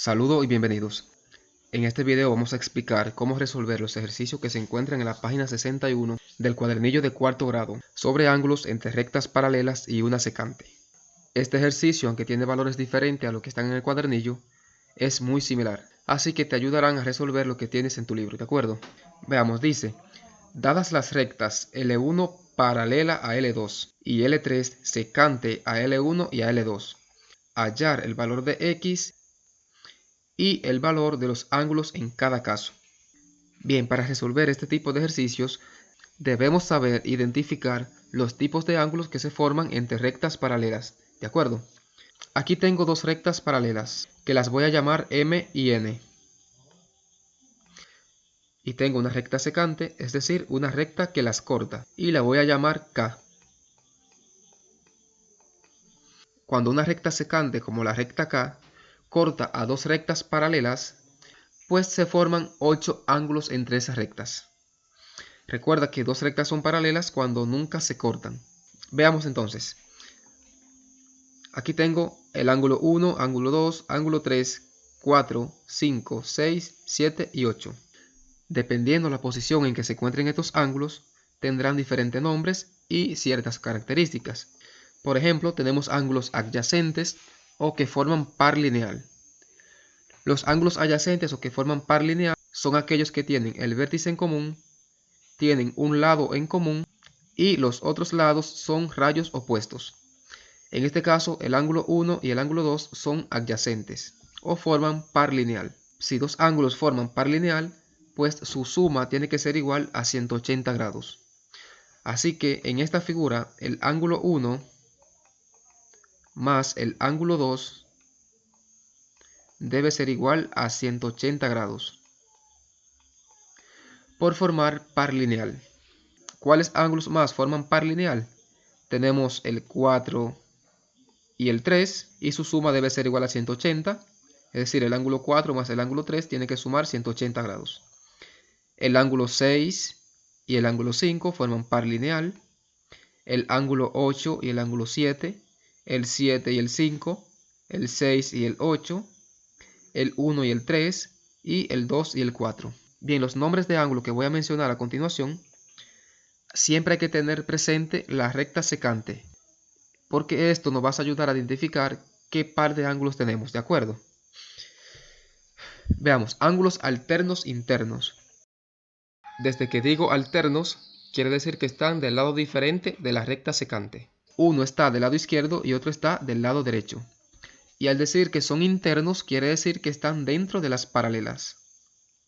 Saludos y bienvenidos. En este video vamos a explicar cómo resolver los ejercicios que se encuentran en la página 61 del cuadernillo de cuarto grado sobre ángulos entre rectas paralelas y una secante. Este ejercicio, aunque tiene valores diferentes a los que están en el cuadernillo, es muy similar, así que te ayudarán a resolver lo que tienes en tu libro, ¿de acuerdo? Veamos, dice, dadas las rectas L1 paralela a L2 y L3 secante a L1 y a L2, hallar el valor de X y el valor de los ángulos en cada caso. Bien, para resolver este tipo de ejercicios debemos saber identificar los tipos de ángulos que se forman entre rectas paralelas, ¿de acuerdo? Aquí tengo dos rectas paralelas, que las voy a llamar M y N. Y tengo una recta secante, es decir, una recta que las corta, y la voy a llamar K. Cuando una recta secante, como la recta K, corta a dos rectas paralelas, pues se forman 8 ángulos entre esas rectas. Recuerda que dos rectas son paralelas cuando nunca se cortan. Veamos entonces. Aquí tengo el ángulo 1, ángulo 2, ángulo 3, 4, 5, 6, 7 y 8. Dependiendo la posición en que se encuentren estos ángulos, tendrán diferentes nombres y ciertas características. Por ejemplo, tenemos ángulos adyacentes o que forman par lineal. Los ángulos adyacentes o que forman par lineal son aquellos que tienen el vértice en común, tienen un lado en común y los otros lados son rayos opuestos. En este caso, el ángulo 1 y el ángulo 2 son adyacentes o forman par lineal. Si dos ángulos forman par lineal, pues su suma tiene que ser igual a 180 grados. Así que en esta figura, el ángulo 1 más el ángulo 2 debe ser igual a 180 grados por formar par lineal. ¿Cuáles ángulos más forman par lineal? Tenemos el 4 y el 3 y su suma debe ser igual a 180. Es decir, el ángulo 4 más el ángulo 3 tiene que sumar 180 grados. El ángulo 6 y el ángulo 5 forman par lineal. El ángulo 8 y el ángulo 7, el 7 y el 5, el 6 y el 8, el 1 y el 3 y el 2 y el 4. Bien, los nombres de ángulo que voy a mencionar a continuación, siempre hay que tener presente la recta secante, porque esto nos va a ayudar a identificar qué par de ángulos tenemos, ¿de acuerdo? Veamos, ángulos alternos internos. Desde que digo alternos, quiere decir que están del lado diferente de la recta secante. Uno está del lado izquierdo y otro está del lado derecho. Y al decir que son internos, quiere decir que están dentro de las paralelas.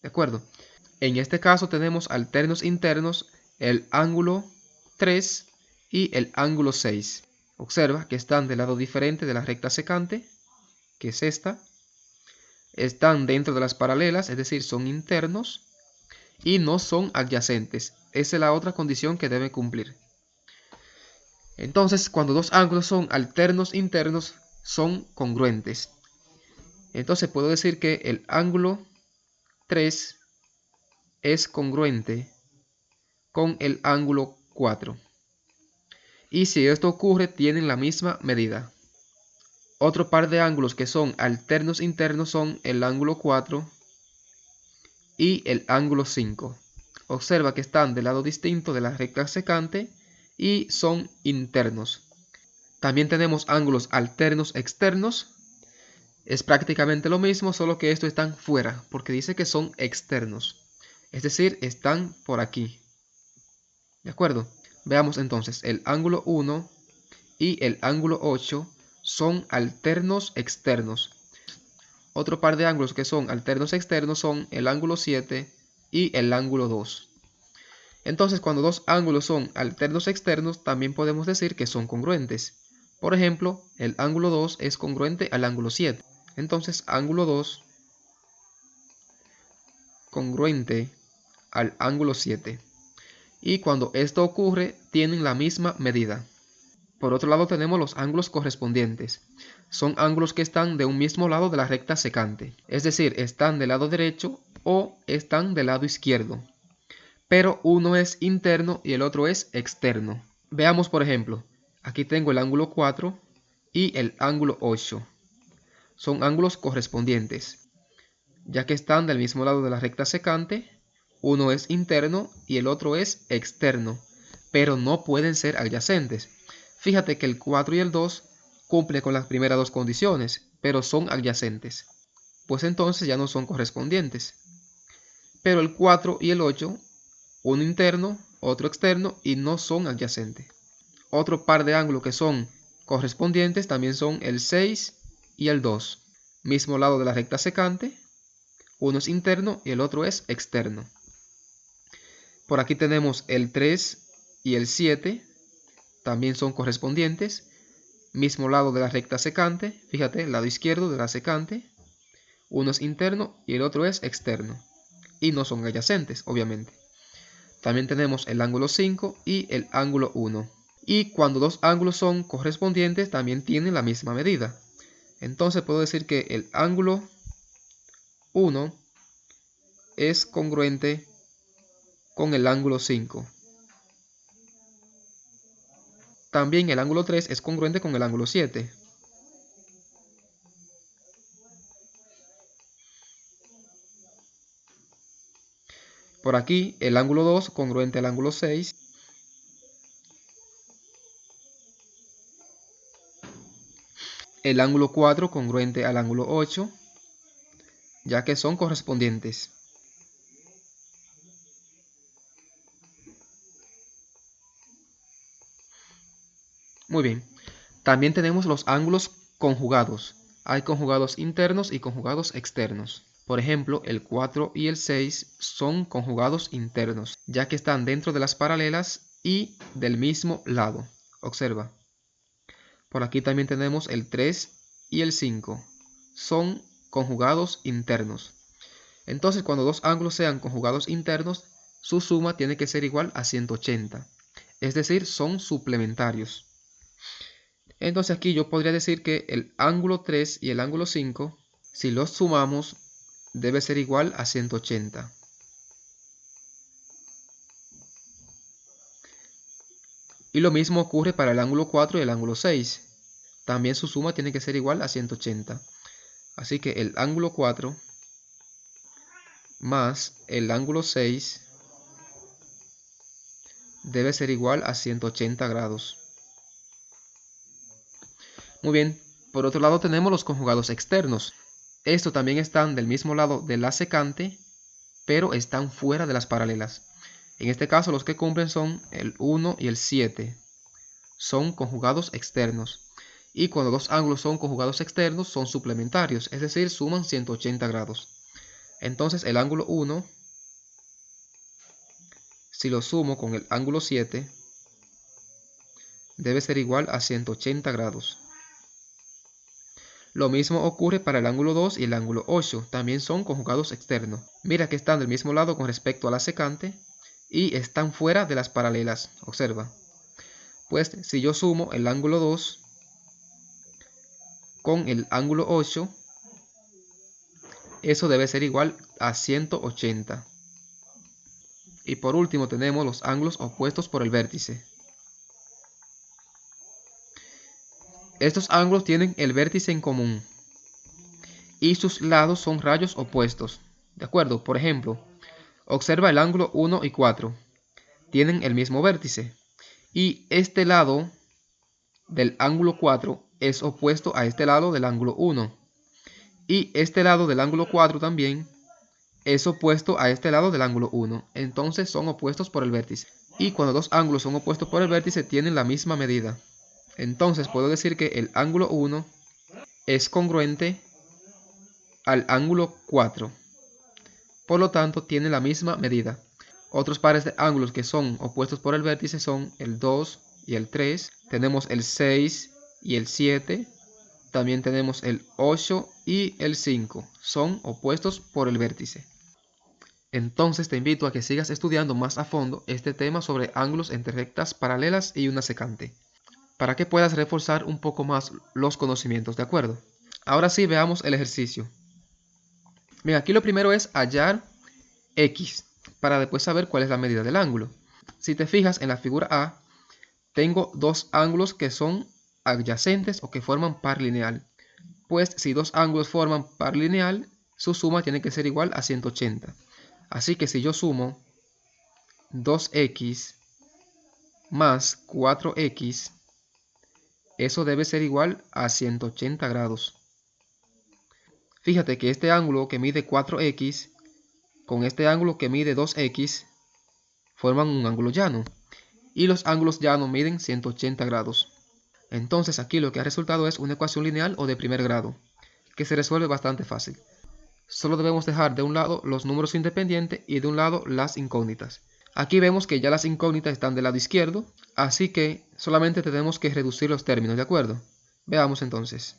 ¿De acuerdo? En este caso tenemos alternos internos, el ángulo 3 y el ángulo 6. Observa que están del lado diferente de la recta secante, que es esta. Están dentro de las paralelas, es decir, son internos y no son adyacentes. Esa es la otra condición que debe cumplir. Entonces, cuando dos ángulos son alternos internos, son congruentes. Entonces puedo decir que el ángulo 3 es congruente con el ángulo 4. Y si esto ocurre, tienen la misma medida. Otro par de ángulos que son alternos internos son el ángulo 4 y el ángulo 5. Observa que están del lado distinto de la recta secante y son internos. También tenemos ángulos alternos externos. Es prácticamente lo mismo, solo que estos están fuera, porque dice que son externos. Es decir, están por aquí. ¿De acuerdo? Veamos entonces, el ángulo 1 y el ángulo 8 son alternos externos. Otro par de ángulos que son alternos externos son el ángulo 7 y el ángulo 2. Entonces, cuando dos ángulos son alternos externos, también podemos decir que son congruentes. Por ejemplo, el ángulo 2 es congruente al ángulo 7. Entonces, ángulo 2 congruente al ángulo 7. Y cuando esto ocurre, tienen la misma medida. Por otro lado, tenemos los ángulos correspondientes. Son ángulos que están de un mismo lado de la recta secante. Es decir, están del lado derecho o están del lado izquierdo. Pero uno es interno y el otro es externo. Veamos, por ejemplo, aquí tengo el ángulo 4 y el ángulo 8. Son ángulos correspondientes. ya que están del mismo lado de la recta secante. Uno es interno y el otro es externo, pero no pueden ser adyacentes. Fíjate que el 4 y el 2 cumplen con las primeras dos condiciones, pero son adyacentes, pues entonces ya no son correspondientes. Pero el 4 y el 8, uno interno, otro externo, y no son adyacentes. Otro par de ángulos que son correspondientes también son el 6 y el 2. Mismo lado de la recta secante, uno es interno y el otro es externo. Por aquí tenemos el 3 y el 7, también son correspondientes. Mismo lado de la recta secante, fíjate, el lado izquierdo de la secante, uno es interno y el otro es externo. Y no son adyacentes, obviamente. También tenemos el ángulo 5 y el ángulo 1. Y cuando dos ángulos son correspondientes, también tienen la misma medida. Entonces puedo decir que el ángulo 1 es congruente con el ángulo 5. También el ángulo 3 es congruente con el ángulo 7. Por aquí el ángulo 2 congruente al ángulo 6. El ángulo 4 congruente al ángulo 8, ya que son correspondientes. Muy bien. También tenemos los ángulos conjugados. Hay conjugados internos y conjugados externos. Por ejemplo, el 4 y el 6 son conjugados internos, ya que están dentro de las paralelas y del mismo lado. Observa. Por aquí también tenemos el 3 y el 5. Son conjugados internos. Entonces, cuando dos ángulos sean conjugados internos, su suma tiene que ser igual a 180. Es decir, son suplementarios. Entonces aquí yo podría decir que el ángulo 3 y el ángulo 5, si los sumamos, debe ser igual a 180. Y lo mismo ocurre para el ángulo 4 y el ángulo 6. También su suma tiene que ser igual a 180. Así que el ángulo 4 más el ángulo 6 debe ser igual a 180 grados. Muy bien, por otro lado tenemos los conjugados externos. Estos también están del mismo lado de la secante, pero están fuera de las paralelas. En este caso los que cumplen son el 1 y el 7. Son conjugados externos. Y cuando dos ángulos son conjugados externos son suplementarios, es decir, suman 180 grados. Entonces el ángulo 1, si lo sumo con el ángulo 7, debe ser igual a 180 grados. Lo mismo ocurre para el ángulo 2 y el ángulo 8, también son conjugados externos. Mira que están del mismo lado con respecto a la secante y están fuera de las paralelas, observa. Pues si yo sumo el ángulo 2 con el ángulo 8, eso debe ser igual a 180. Y por último tenemos los ángulos opuestos por el vértice. Estos ángulos tienen el vértice en común y sus lados son rayos opuestos. ¿De acuerdo? Por ejemplo, observa el ángulo 1 y 4. Tienen el mismo vértice. Y este lado del ángulo 4 es opuesto a este lado del ángulo 1. Y este lado del ángulo 4 también es opuesto a este lado del ángulo 1. Entonces son opuestos por el vértice. Y cuando dos ángulos son opuestos por el vértice tienen la misma medida. Entonces puedo decir que el ángulo 1 es congruente al ángulo 4. Por lo tanto, tiene la misma medida. Otros pares de ángulos que son opuestos por el vértice son el 2 y el 3. Tenemos el 6 y el 7. También tenemos el 8 y el 5. Son opuestos por el vértice. Entonces te invito a que sigas estudiando más a fondo este tema sobre ángulos entre rectas paralelas y una secante, para que puedas reforzar un poco más los conocimientos, ¿de acuerdo? Ahora sí, veamos el ejercicio. Bien, aquí lo primero es hallar X, para después saber cuál es la medida del ángulo. Si te fijas en la figura A, tengo dos ángulos que son adyacentes o que forman par lineal. Pues si dos ángulos forman par lineal, su suma tiene que ser igual a 180. Así que si yo sumo 2x más 4x, eso debe ser igual a 180 grados. Fíjate que este ángulo que mide 4x con este ángulo que mide 2x forman un ángulo llano. Y los ángulos llanos miden 180 grados. Entonces aquí lo que ha resultado es una ecuación lineal o de primer grado, que se resuelve bastante fácil. Solo debemos dejar de un lado los números independientes y de un lado las incógnitas. Aquí vemos que ya las incógnitas están del lado izquierdo, así que solamente tenemos que reducir los términos, ¿de acuerdo? Veamos entonces.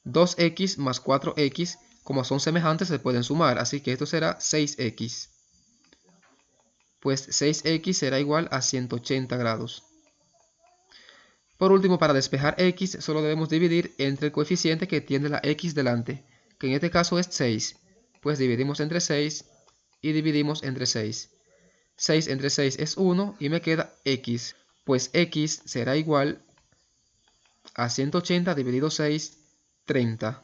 2x más 4x, como son semejantes, se pueden sumar, así que esto será 6x. Pues 6x será igual a 180 grados. Por último, para despejar x, solo debemos dividir entre el coeficiente que tiene la x delante, que en este caso es 6. Pues dividimos entre 6 y dividimos entre 6. 6 entre 6 es 1 y me queda x. Pues x será igual a 180 dividido 6, 30.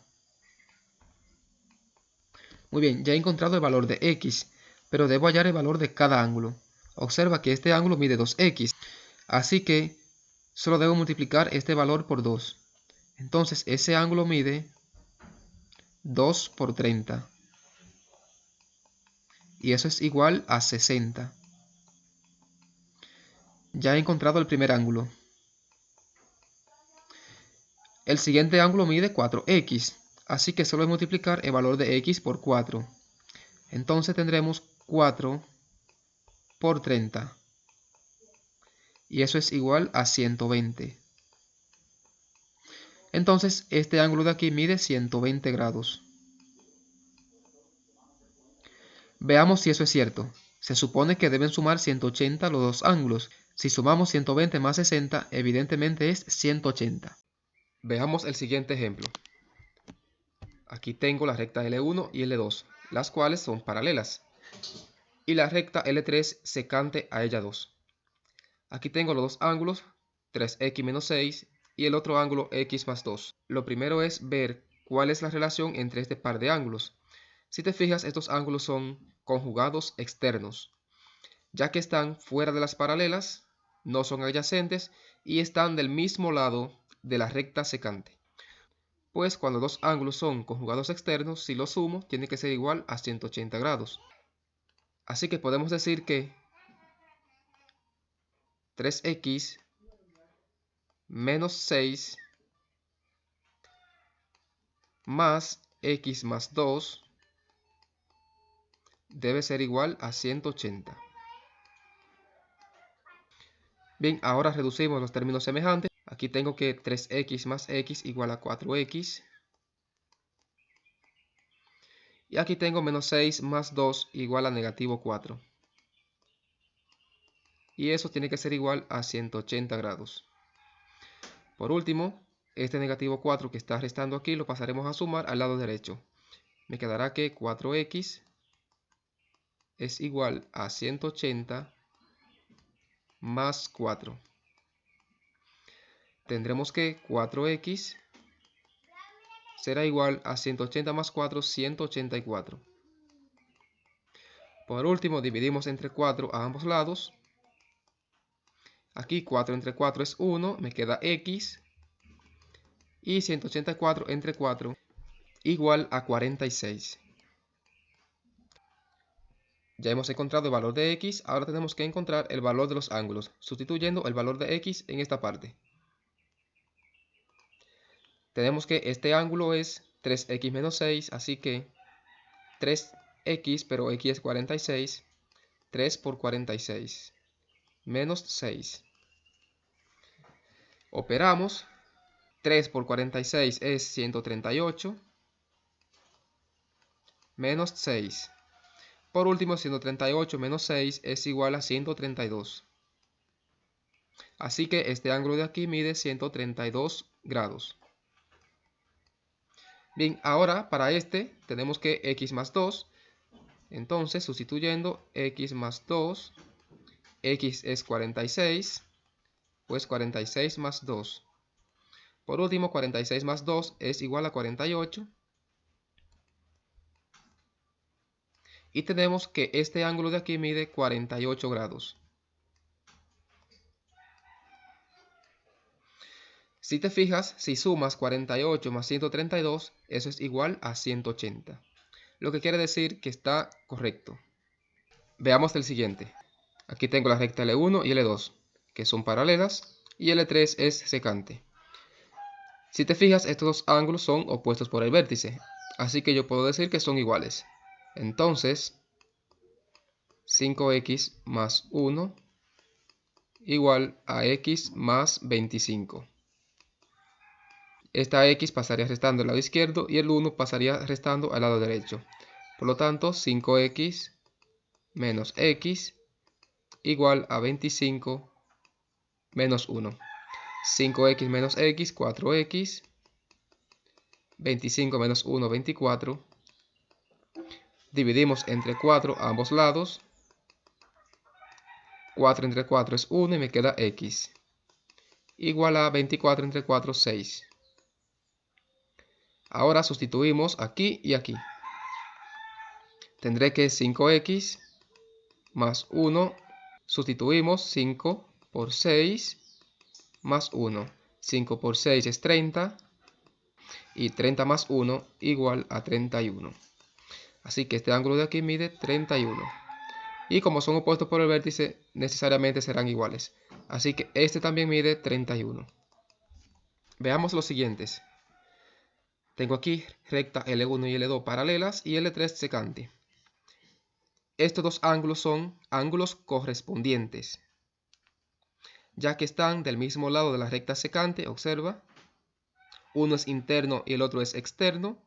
Muy bien, ya he encontrado el valor de x, pero debo hallar el valor de cada ángulo. Observa que este ángulo mide 2x, así que solo debo multiplicar este valor por 2. Entonces ese ángulo mide 2 por 30. Y eso es igual a 60. Ya he encontrado el primer ángulo. El siguiente ángulo mide 4x, así que solo es multiplicar el valor de x por 4. Entonces tendremos 4 por 30. Y eso es igual a 120. Entonces este ángulo de aquí mide 120 grados. Veamos si eso es cierto. Se supone que deben sumar 180 los dos ángulos. Si sumamos 120 más 60, evidentemente es 180. Veamos el siguiente ejemplo. Aquí tengo la recta L1 y L2, las cuales son paralelas. Y la recta L3 secante a ella 2. Aquí tengo los dos ángulos, 3x menos 6 y el otro ángulo x más 2. Lo primero es ver cuál es la relación entre este par de ángulos. Si te fijas, estos ángulos son conjugados externos, ya que están fuera de las paralelas, no son adyacentes y están del mismo lado de la recta secante. Pues cuando dos ángulos son conjugados externos, si los sumo, tiene que ser igual a 180 grados. Así que podemos decir que 3x menos 6 más x más 2 debe ser igual a 180. Bien, ahora reducimos los términos semejantes. Aquí tengo que 3x más x igual a 4x. Y aquí tengo menos 6 más 2 igual a negativo 4. Y eso tiene que ser igual a 180 grados. Por último, este negativo 4 que está restando aquí lo pasaremos a sumar al lado derecho. Me quedará que 4x es igual a 180 más 4. Tendremos que 4x será igual a 180 más 4, 184. Por último, dividimos entre 4 a ambos lados. Aquí 4 entre 4 es 1, me queda x. Y 184 entre 4 igual a 46. Ya hemos encontrado el valor de x, ahora tenemos que encontrar el valor de los ángulos, sustituyendo el valor de x en esta parte. Tenemos que este ángulo es 3x menos 6, así que 3x, pero x es 46, 3 por 46, menos 6. Operamos, 3 por 46 es 138, menos 6. Por último, 138 menos 6 es igual a 132. Así que este ángulo de aquí mide 132 grados. Bien, ahora para este tenemos que x más 2. Entonces, sustituyendo x más 2, x es 46, pues 46 más 2. Por último, 46 más 2 es igual a 48. Y tenemos que este ángulo de aquí mide 48 grados. Si te fijas, si sumas 48 más 132, eso es igual a 180. Lo que quiere decir que está correcto. Veamos el siguiente. Aquí tengo la recta L1 y L2, que son paralelas, y L3 es secante. Si te fijas, estos dos ángulos son opuestos por el vértice, así que yo puedo decir que son iguales. Entonces, 5x más 1 igual a x más 25. Esta x pasaría restando al lado izquierdo y el 1 pasaría restando al lado derecho. Por lo tanto, 5x menos x igual a 25 menos 1. 5x menos x, 4x. 25 menos 1, 24. Dividimos entre 4 a ambos lados. 4 entre 4 es 1 y me queda x. Igual a 24 entre 4, 6. Ahora sustituimos aquí y aquí. Tendré que 5x más 1. Sustituimos 5 por 6 más 1. 5 por 6 es 30. Y 30 más 1 igual a 31. Así que este ángulo de aquí mide 31. Y como son opuestos por el vértice, necesariamente serán iguales. Así que este también mide 31. Veamos los siguientes. Tengo aquí recta L1 y L2 paralelas y L3 secante. Estos dos ángulos son ángulos correspondientes, ya que están del mismo lado de la recta secante. Observa, uno es interno y el otro es externo,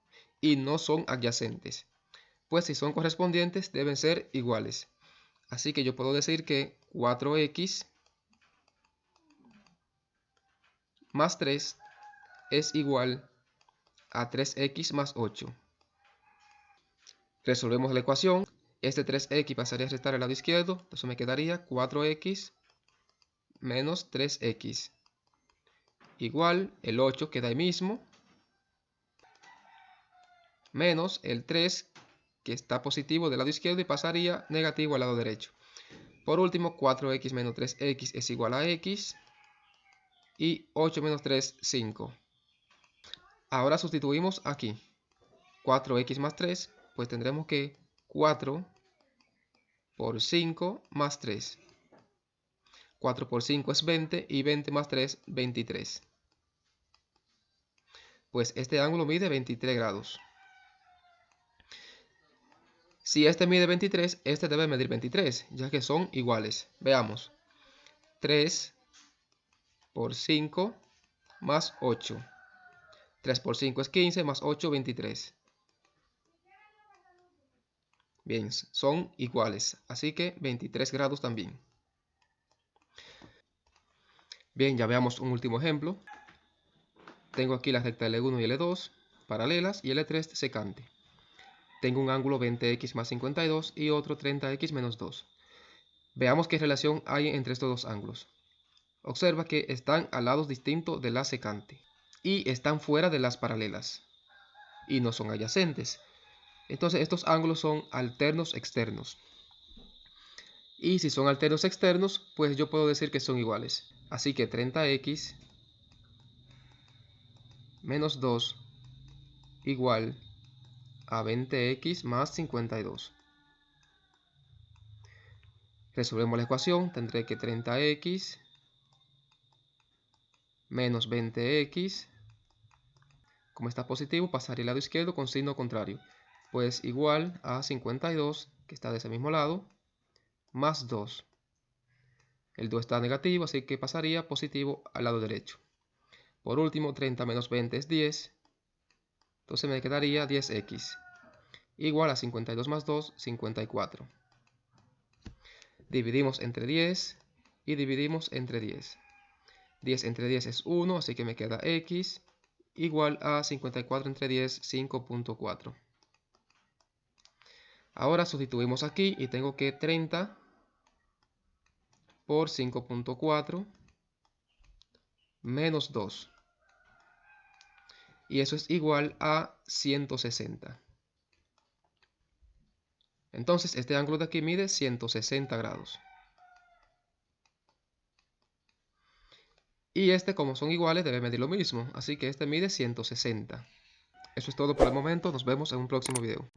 y no son adyacentes. Pues si son correspondientes deben ser iguales. Así que yo puedo decir que 4x más 3 es igual a 3x más 8. Resolvemos la ecuación. Este 3x pasaría a restar al lado izquierdo. Entonces me quedaría 4x menos 3x. Igual, el 8 queda ahí mismo. Menos el 3 que está positivo del lado izquierdo y pasaría negativo al lado derecho. Por último, 4x menos 3x es igual a x. Y 8 menos 3, 5. Ahora sustituimos aquí. 4x más 3, pues tendremos que 4 por 5 más 3. 4 por 5 es 20 y 20 más 3, 23. Pues este ángulo mide 23 grados. Si este mide 23, este debe medir 23, ya que son iguales. Veamos. 3 por 5 más 8. 3 por 5 es 15, más 8, 23. Bien, son iguales, así que 23 grados también. Bien, ya veamos un último ejemplo. Tengo aquí la recta L1 y L2 paralelas y L3 secante. Tengo un ángulo 20x más 52 y otro 30x menos 2. Veamos qué relación hay entre estos dos ángulos. Observa que están a lados distintos de la secante y están fuera de las paralelas y no son adyacentes. Entonces estos ángulos son alternos externos. Y si son alternos externos, pues yo puedo decir que son iguales. Así que 30x menos 2 igual a 20x más 52. Resolvemos la ecuación. Tendré que 30x menos 20x, como está positivo, pasaría al lado izquierdo con signo contrario. Pues igual a 52, que está de ese mismo lado, más 2. El 2 está negativo, así que pasaría positivo al lado derecho. Por último, 30 menos 20 es 10. Entonces me quedaría 10x. Igual a 52 más 2, 54. Dividimos entre 10 y dividimos entre 10. 10 entre 10 es 1, así que me queda x igual a 54 entre 10, 5.4. Ahora sustituimos aquí y tengo que 30 por 5.4 menos 2. Y eso es igual a 160. Entonces este ángulo de aquí mide 160 grados. Y este, como son iguales, debe medir lo mismo, así que este mide 160. Eso es todo por el momento, nos vemos en un próximo video.